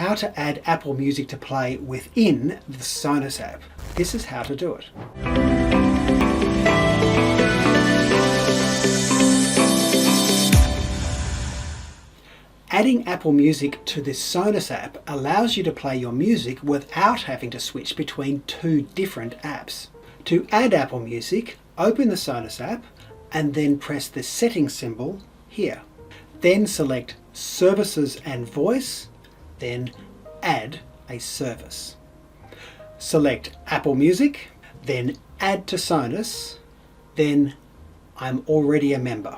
how to add Apple Music to play within the Sonos app. This is how to do it. Adding Apple Music to this Sonos app allows you to play your music without having to switch between two different apps. To add Apple Music, open the Sonos app and then press the settings symbol here. Then select Services and Voice, then Add a Service. Select Apple Music, then Add to Sonos, then I'm already a member.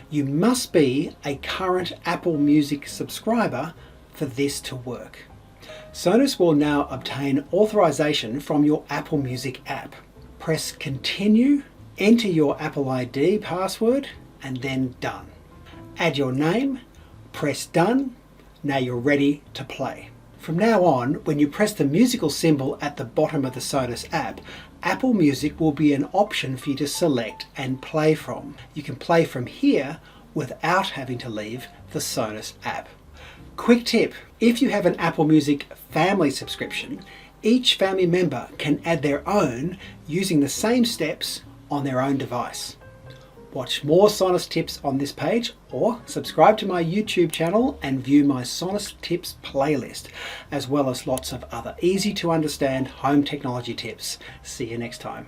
You must be a current Apple Music subscriber for this to work. Sonos will now obtain authorization from your Apple Music app. Press Continue, enter your Apple ID password, and then Done. Add your name, press Done. Now you're ready to play. From now on, when you press the musical symbol at the bottom of the Sonos app, Apple Music will be an option for you to select and play from. You can play from here without having to leave the Sonos app. Quick tip, if you have an Apple Music family subscription, each family member can add their own using the same steps on their own device. Watch more Sonos tips on this page or subscribe to my YouTube channel and view my Sonos tips playlist, as well as lots of other easy to understand home technology tips. See you next time.